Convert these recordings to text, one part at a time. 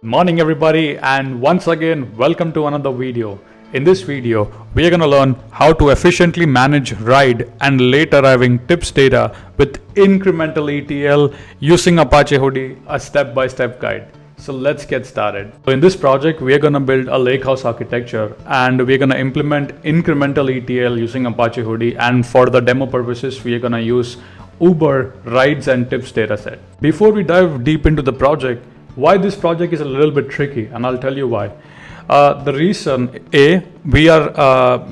Morning everybody, and once again welcome to another video. In this video we are going to learn how to efficiently manage ride and late arriving tips data with incremental ETL using Apache Hudi, a step-by-step guide. So let's get started. So in this project we are going to build a lakehouse architecture and we are going to implement incremental ETL using Apache Hudi, and for the demo purposes we are going to use Uber rides and tips dataset. Before we dive deep into the project, why this project is a little bit tricky, and I'll tell you why. The reason, we are,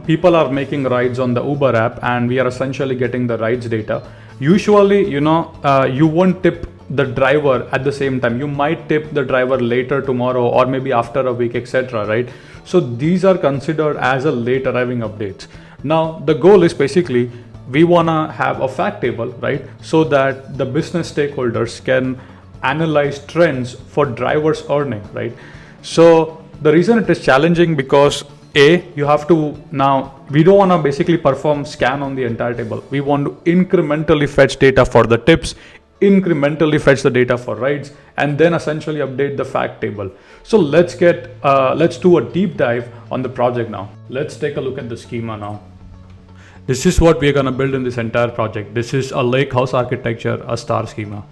people are making rides on the Uber app and we are essentially getting the rides data. Usually, you won't tip the driver at the same time. You might tip the driver later tomorrow or maybe after a week, etc. Right? So these are considered as a late arriving updates. Now, the goal is basically we want to have a fact table, right? So that the business stakeholders can analyze trends for drivers earning, right? So the reason it is challenging because you have to, now we don't want to basically perform scan on the entire table. We want to incrementally fetch data for the tips, incrementally fetch the data for rides, and then essentially update the fact table. So let's do a deep dive on the project now. Let's take a look at the schema now. This is what we are going to build in this entire project. This is a lakehouse architecture, a star schema.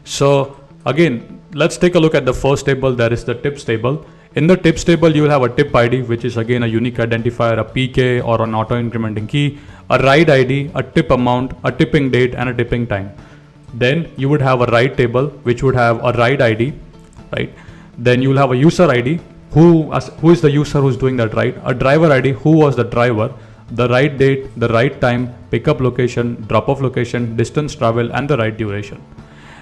So again, let's take a look at the first table, that is the tips table. In the tips table, you will have a tip ID, which is again a unique identifier, a PK or an auto incrementing key, a ride ID, a tip amount, a tipping date, and a tipping time. Then you would have a ride table, which would have a ride ID, right? Then you will have a user ID, who is the user who's doing that ride, a driver ID, who was the driver, the ride date, the ride time, pickup location, drop-off location, distance travel, and the ride duration.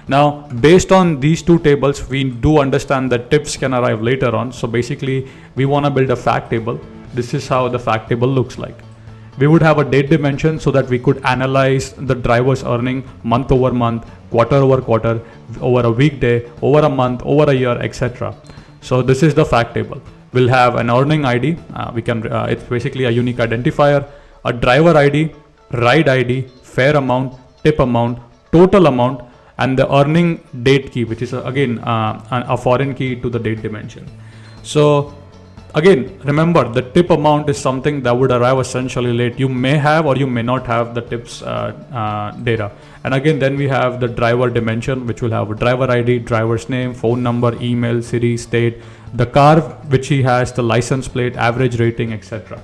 Now, based on these two tables, we do understand that tips can arrive later on. So basically, we want to build a fact table. This is how the fact table looks like. We would have a date dimension so that we could analyze the driver's earning month over month, quarter over quarter, over a weekday, over a month, over a year, etc. So this is the fact table. We'll have an earning ID. It's basically a unique identifier, a driver ID, ride ID, fare amount, tip amount, total amount, and the earning date key, which is again a foreign key to the date dimension. So again, remember the tip amount is something that would arrive essentially late. You may have or you may not have the tips data. And again, then we have the driver dimension, which will have a driver ID, driver's name, phone number, email, city, state, the car which he has, the license plate, average rating, etc.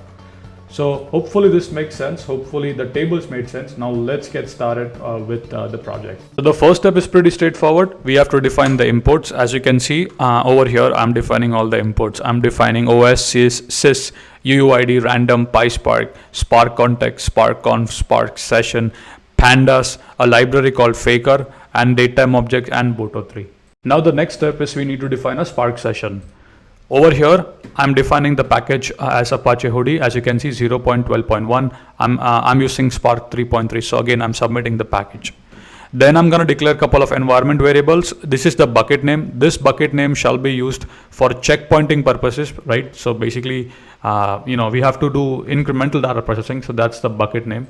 So hopefully this makes sense. Hopefully the tables made sense. Now let's get started with the project. So the first step is pretty straightforward. We have to define the imports. As you can see over here, I'm defining all the imports. I'm defining OS, sys, UUID, random, PySpark, Spark context, Spark conf, Spark session, pandas, a library called faker, and datetime object, and Boto3. Now the next step is we need to define a Spark session. Over here, I'm defining the package as Apache Hudi. As you can see, 0.12.1. I'm using Spark 3.3. So again, I'm submitting the package. Then I'm going to declare a couple of environment variables. This is the bucket name. This bucket name shall be used for checkpointing purposes, right? So basically, we have to do incremental data processing. So that's the bucket name.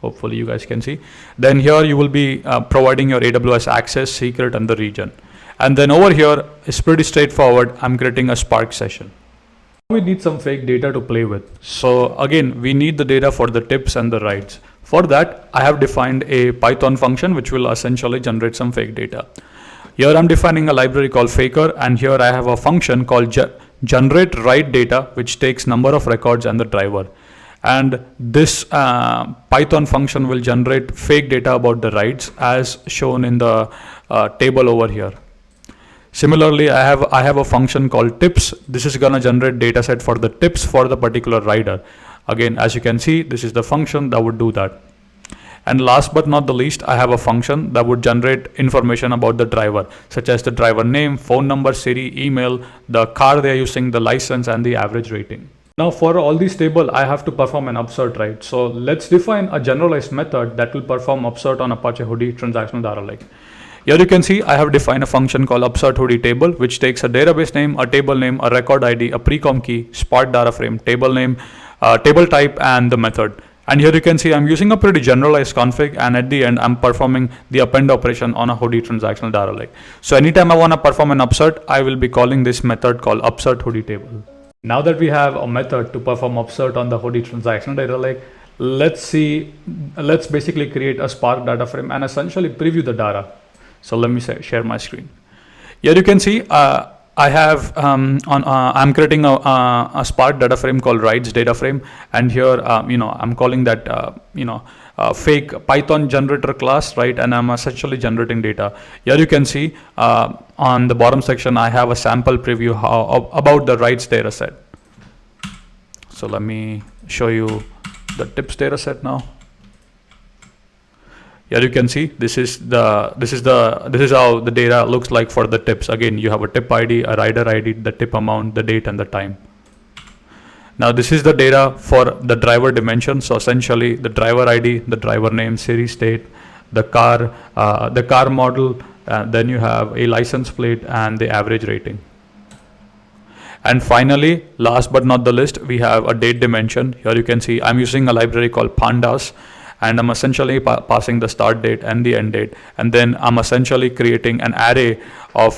Hopefully you guys can see. Then here you will be providing your AWS access, secret, and the region. And then over here, it's pretty straightforward. I'm creating a Spark session. We need some fake data to play with. So again, we need the data for the tips and the rides. For that, I have defined a Python function which will essentially generate some fake data. Here I'm defining a library called faker, and here I have a function called generate ride data, which takes number of records and the driver. And this Python function will generate fake data about the rides as shown in the table over here. Similarly, I have a function called tips. This is going to generate data set for the tips for the particular rider. Again, as you can see, this is the function that would do that. And last but not the least, I have a function that would generate information about the driver, such as the driver name, phone number, city, email, the car they're using, the license, and the average rating. Now for all these tables, I have to perform an upsert, right? So let's define a generalized method that will perform upsert on Apache Hudi transactional data lake. Here you can see I have defined a function called upsert Hudi table, which takes a database name, a table name, a record ID, a precom key, Spark data frame, table name, table type, and the method. And here you can see I'm using a pretty generalized config, and at the end I'm performing the append operation on a Hudi transactional data lake. So anytime I want to perform an upsert, I will be calling this method called upsert Hudi table. Now that we have a method to perform upsert on the Hudi transactional data lake, let's basically create a Spark data frame and essentially preview the data. So let me share my screen. Here you can see I have I'm creating a Spark data frame called rides data frame, and here I'm calling that fake Python generator class, right? And I'm essentially generating data. Here you can see on the bottom section I have a sample preview about the rides data set. So let me show you the tips data set now. Here you can see this is how the data looks like for the tips. Again, you have a tip ID, a rider ID, the tip amount, the date, and the time. Now this is the data for the driver dimension. So essentially the driver ID, the driver name, series state, the car model, then you have a license plate and the average rating. And finally, last but not the least, we have a date dimension. Here you can see I'm using a library called pandas, and I'm essentially passing the start date and the end date, and then I'm essentially creating an array of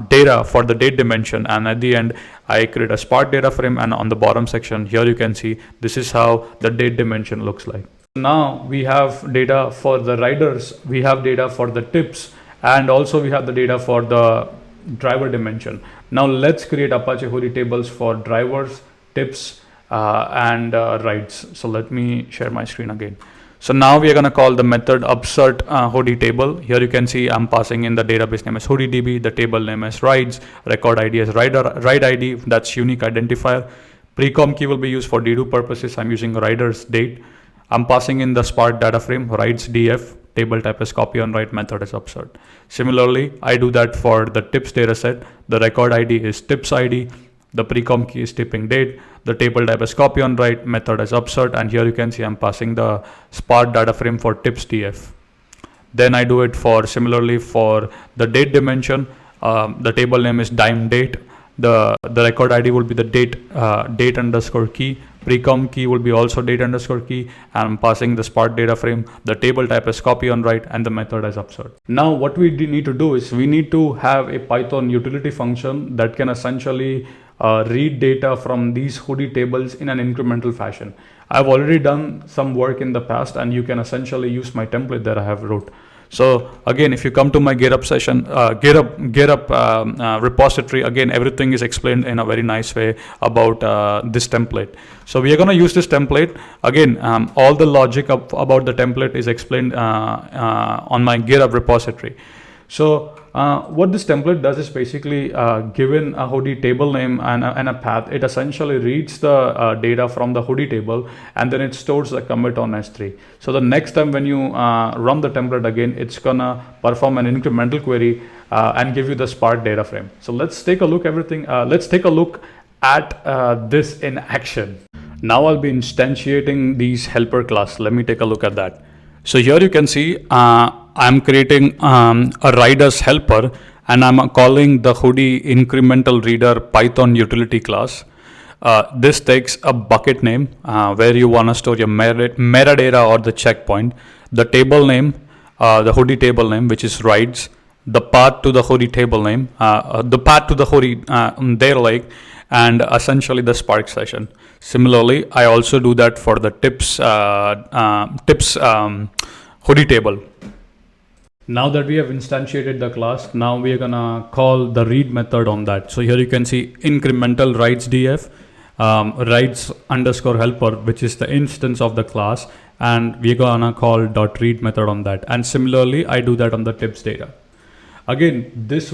data for the date dimension, and at the end I create a Spark data frame, and on the bottom section here you can see this is how the date dimension looks like. Now we have data for the riders, we have data for the tips, and also we have the data for the driver dimension. Now let's create Apache Hudi tables for drivers, tips, and rides. So let me share my screen again. So now we are going to call the method upsert Hudi table. Here you can see I'm passing in the database name as HudiDB, the table name as rides, record ID as ride ID, that's unique identifier. Precom key will be used for dedo purposes. I'm using riders date. I'm passing in the Spark data frame rides df, table type as copy on write, method is upsert. Similarly, I do that for the tips data set. The record ID is tips ID. The precom key is tipping date, the table type is copy on write, method is upsert, and here you can see I'm passing the Spark data frame for tips df. Then I do it similarly for the date dimension. The table name is dime date. The record ID will be the date underscore key. Precom key will be also date underscore key, and I'm passing the Spark data frame. The table type is copy on write, and the method is upsert. Now what we need to do is we need to have a Python utility function that can essentially read data from these Hudi tables in an incremental fashion. I've already done some work in the past, and you can essentially use my template that I have wrote. So again, if you come to my GitHub session, GitHub repository, again, everything is explained in a very nice way about this template. So we are going to use this template. Again, all the logic about the template is explained on my GitHub repository. So what this template does is basically given a Hudi table name and a path, it essentially reads the data from the Hudi table, and then it stores the commit on S3. So the next time when you run the template again, it's gonna perform an incremental query and give you the Spark data frame. So let's take a look at this in action. Now I'll be instantiating these helper class. Let me take a look at that. So here you can see I'm creating a riders helper, and I'm calling the Hudi incremental reader Python utility class. This takes a bucket name where you want to store your metadata or the checkpoint, the table name, the Hudi table name, which is rides, the path to the Hudi table name, the path to the Hudi data lake, and essentially the Spark session. Similarly, I also do that for the tips Hudi table. Now that we have instantiated the class, now we are gonna call the read method on that. So here you can see incremental rides df, rides underscore helper, which is the instance of the class, and we're gonna call .read method on that. And similarly, I do that on the tips data. Again, this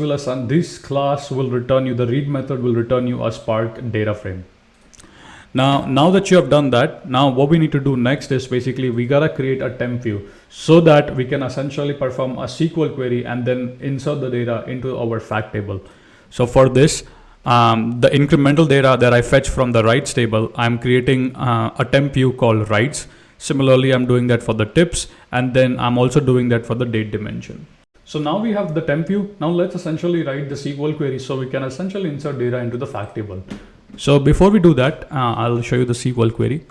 class will return you, the read method will return you a Spark data frame. Now that you have done that, now what we need to do next is basically we gotta create a temp view so that we can essentially perform a SQL query and then insert the data into our fact table. So for this, the incremental data that I fetch from the rides table, I'm creating a temp view called rides. Similarly, I'm doing that for the tips, and then I'm also doing that for the date dimension. So now we have the temp view. Now let's essentially write the SQL query so we can essentially insert data into the fact table. So before we do that, I'll show you the SQL query.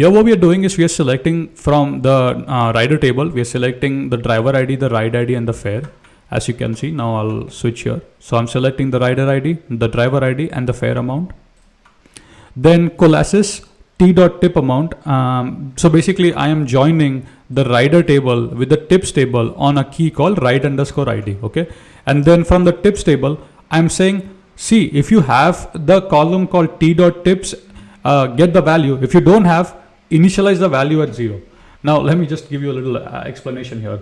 Here what we are doing is we are selecting from the rider table, we are selecting the driver ID, the ride ID and the fare. As you can see, now I'll switch here. So I'm selecting the rider ID, the driver ID and the fare amount. Then coalesces t.tip amount. So basically I am joining the rider table with the tips table on a key called ride_id. Okay. And then from the tips table, I'm saying, see, if you have the column called t.tips, get the value. If you don't have, initialize the value at 0. Now let me just give you a little explanation here.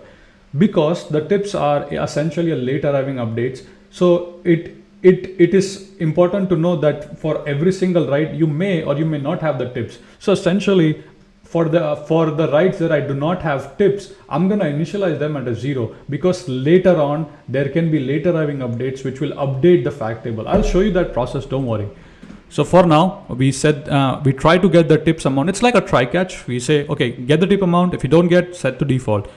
Because the tips are essentially a late arriving updates, so it is important to know that for every single ride you may or you may not have the tips. So essentially for the rides that I do not have tips, I'm gonna initialize them at a 0, because later on there can be late arriving updates which will update the fact table. I'll show you that process, don't worry. So for now, we said we try to get the tips amount. It's like a try catch. We say, okay, get the tip amount. If you don't get, set to default.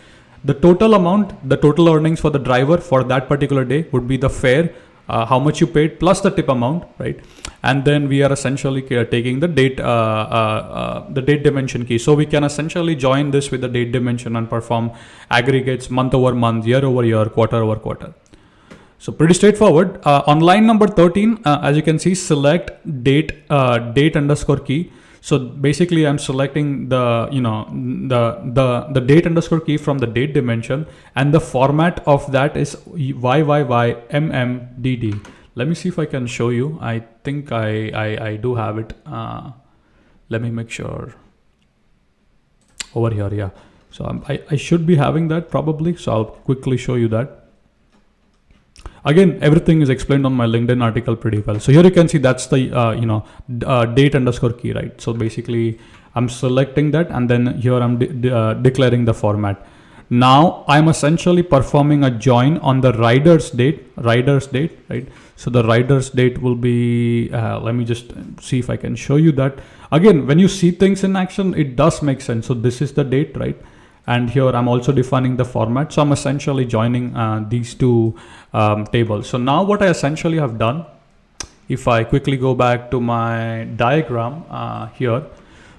The total amount, the total earnings for the driver for that particular day would be the fare, how much you paid plus the tip amount, right? And then we are essentially taking the date dimension key. So we can essentially join this with the date dimension and perform aggregates month over month, year over year, quarter over quarter. So pretty straightforward. On line number 13, as you can see, select date _key. So basically I'm selecting the date _ key from the date dimension, and the format of that is YYYMMDD. Let me see if I can show you. I think I do have it. Let me make sure. Over here, yeah. So I should be having that probably. So I'll quickly show you that. Again, everything is explained on my LinkedIn article pretty well. So here you can see that's the date _ key, right? So basically I'm selecting that, and then here I'm declaring the format. Now I'm essentially performing a join on the rider's date, right? So the rider's date will be, let me just see if I can show you that. Again, when you see things in action, it does make sense. So this is the date, right? And here I'm also defining the format. So I'm essentially joining these two tables. So now what I essentially have done, if I quickly go back to my diagram here,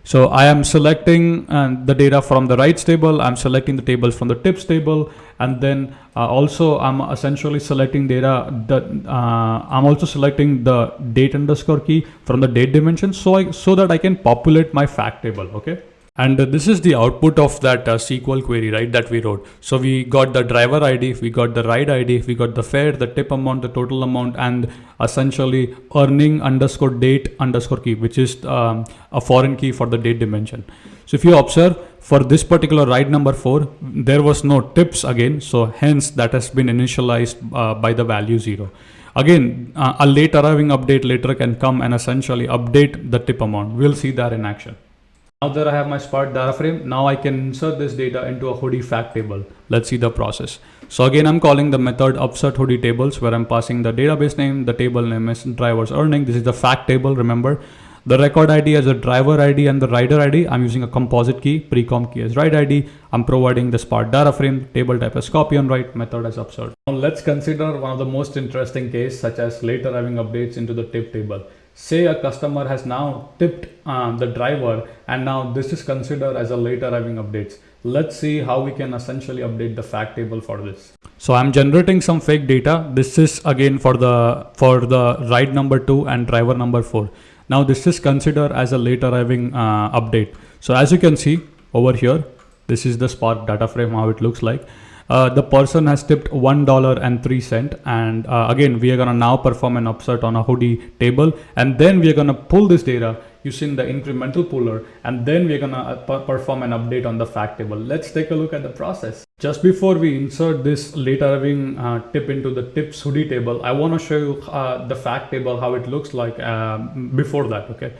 so I am selecting the data from the rights table. I'm selecting the tables from the tips table, and then also I'm essentially selecting data that I'm also selecting the date _ key from the date dimension, so that I can populate my fact table. Okay. And this is the output of that SQL query, right, that we wrote. So we got the driver ID, we got the ride ID, we got the fare, the tip amount, the total amount, and essentially earning _ date _ key, which is a foreign key for the date dimension. So if you observe, for this particular ride number 4, there was no tips again. So hence that has been initialized by the value 0. Again, a late arriving update later can come and essentially update the tip amount. We'll see that in action. Now that I have my Spark data frame, now I can insert this data into a Hudi fact table. Let's see the process. So again, I'm calling the method upsert Hudi tables, where I'm passing the database name, the table name is driver's earning. This is the fact table, remember. The record ID as a driver ID and the rider ID. I'm using a composite key, pre-com key as ride ID. I'm providing the Spark data frame, table type as copy on write, method as upsert. Now let's consider one of the most interesting case, such as late arriving updates into the tip table. Say a customer has now tipped the driver, and now this is considered as a late arriving updates. Let's see how we can essentially update the fact table for this. So I'm generating some fake data. This is again for the ride number 2 and driver number 4. Now this is considered as a late arriving update. So as you can see over here, this is the Spark data frame, how it looks like. The person has tipped $1.03, and again we are gonna now perform an upsert on a Hudi table, and then we are gonna pull this data using the incremental puller, and then we're gonna perform an update on the fact table. Let's take a look at the process. Just before we insert this late arriving tip into the tips Hudi table, I want to show you the fact table, how it looks like before that. Okay.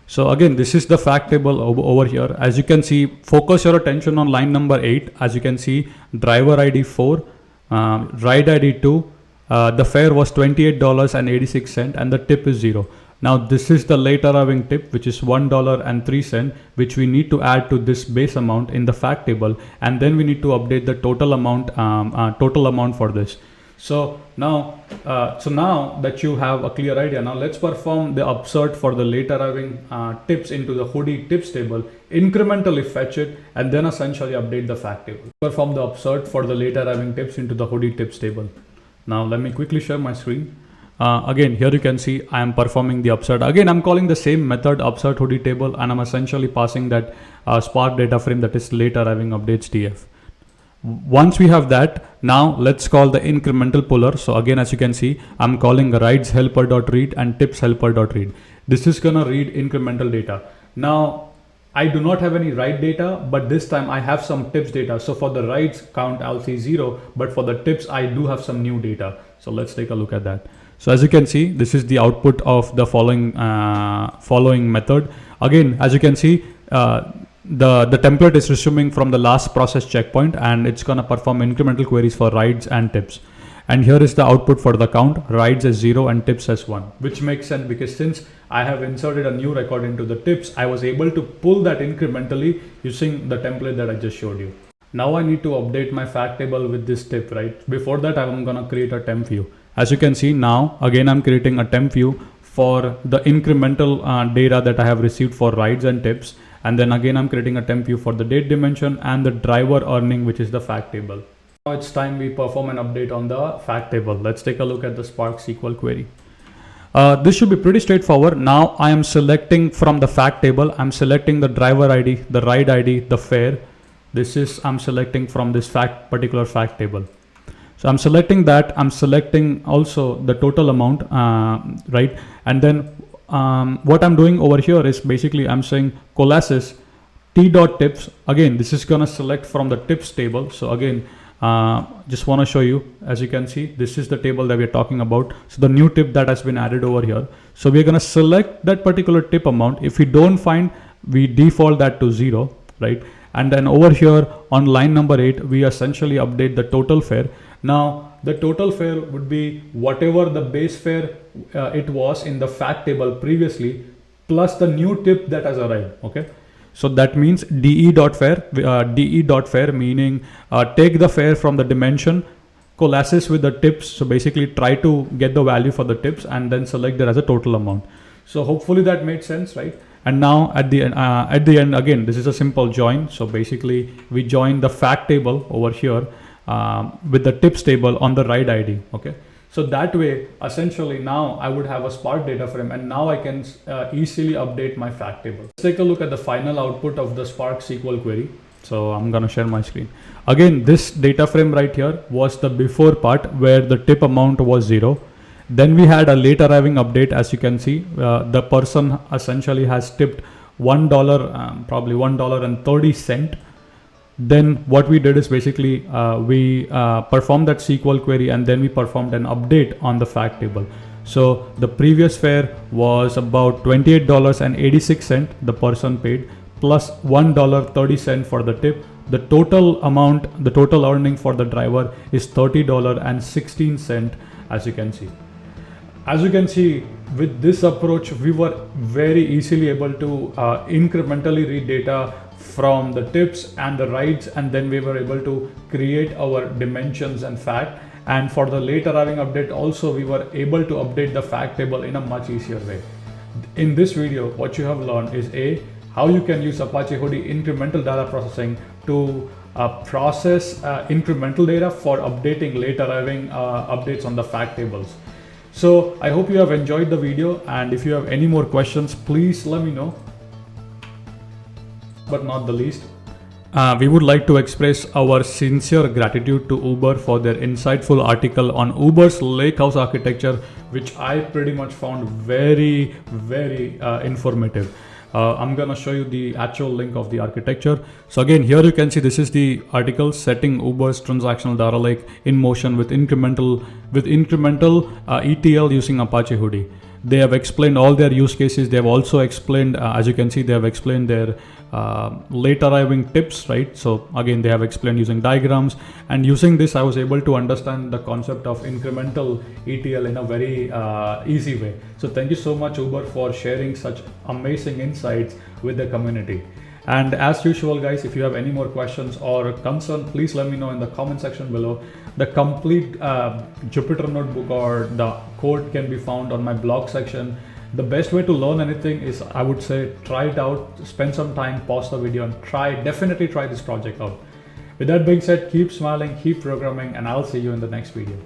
So again, this is the fact table over here. As you can see, focus your attention on line number 8. As you can see, driver ID 4, ride ID 2, the fare was $28.86 and the tip is 0. Now this is the late arriving tip, which is $1.03, which we need to add to this base amount in the fact table, and then we need to update the total amount for this. So now that you have a clear idea, now let's perform the upsert for the late arriving tips into the Hudi tips table, incrementally fetch it, and then essentially update the fact table. Perform the upsert for the late arriving tips into the Hudi tips table. Now let me quickly share my screen. Again, here you can see I am performing the upsert. Again, I'm calling the same method upsert Hudi table, and I'm essentially passing that Spark data frame, that is late arriving updates df. Once we have that, now let's call the incremental puller. So again, as you can see, I'm calling rides helper.read and tips helper.read. This is gonna read incremental data. Now I do not have any ride data, but this time I have some tips data. So for the rides count, I'll see 0, but for the tips, I do have some new data. So let's take a look at that. So as you can see, this is the output of the following method. Again, as you can see, the template is resuming from the last process checkpoint, and it's gonna perform incremental queries for rides and tips. And here is the output for the count, rides as 0 and tips as 1, which makes sense because since I have inserted a new record into the tips, I was able to pull that incrementally using the template that I just showed you. Now I need to update my fact table with this tip, right? Before that, I'm gonna create a temp view. As you can see now, again, I'm creating a temp view for the incremental data that I have received for rides and tips. And then again, I'm creating a temp view for the date dimension and the driver earning, which is the fact table. Now it's time we perform an update on the fact table. Let's take a look at the Spark SQL query. This should be pretty straightforward. Now I am selecting from the fact table, I'm selecting the driver ID, the ride ID, the fare. I'm selecting from this particular fact table. So I'm selecting that. I'm selecting also the total amount, right? And then what I'm doing over here is basically I'm saying coalesces t.tips. Again, this is gonna select from the tips table. So again, just want to show you, as you can see, this is the table that we're talking about. So the new tip that has been added over here. So we're gonna select that particular tip amount. If we don't find, we default that to 0, right? And then over here on line number 8, we essentially update the total fare. Now the total fare would be whatever the base fare it was in the fact table previously, plus the new tip that has arrived. Okay, so that means de.fare, meaning take the fare from the dimension, coalesces with the tips. So basically try to get the value for the tips and then select that as a total amount. So hopefully that made sense, right? And now at the end, again, this is a simple join. So basically we join the fact table over here with the tips table on the ride ID. Okay, so that way essentially now I would have a Spark data frame, and now I can easily update my fact table. Let's take a look at the final output of the Spark SQL query. So I'm gonna share my screen. Again, this data frame right here was the before part where the tip amount was 0. Then we had a late arriving update. As you can see, the person essentially has tipped $1, probably $1.30. Then what we did is basically we performed that SQL query, and then we performed an update on the fact table. So the previous fare was about $28.86 the person paid, plus $1.30 for the tip. The total amount, the total earning for the driver is $30.16, as you can see. As you can see, with this approach, we were very easily able to incrementally read data from the tips and the rides, and then we were able to create our dimensions and fact. And for the late arriving update also, we were able to update the fact table in a much easier way. In this video, what you have learned is how you can use Apache Hudi incremental data processing to process incremental data for updating late arriving updates on the fact tables. So I hope you have enjoyed the video, and if you have any more questions, please let me know. But not the least, we would like to express our sincere gratitude to Uber for their insightful article on Uber's Lakehouse architecture, which I pretty much found very, very informative. I'm gonna show you the actual link of the architecture. So again, here you can see this is the article, setting Uber's transactional data lake in motion with incremental ETL using Apache Hudi. They have explained all their use cases. They have also explained, as you can see, they have explained their late arriving tips, right? So again, they have explained using diagrams, and using this, I was able to understand the concept of incremental ETL in a very easy way. So thank you so much, Uber, for sharing such amazing insights with the community. And as usual guys, if you have any more questions or concern, please let me know in the comment section below. The complete Jupyter notebook or the code can be found on my blog section. The best way to learn anything is, I would say, try it out, spend some time, pause the video and definitely try this project out. With that being said, keep smiling, keep programming, and I'll see you in the next video.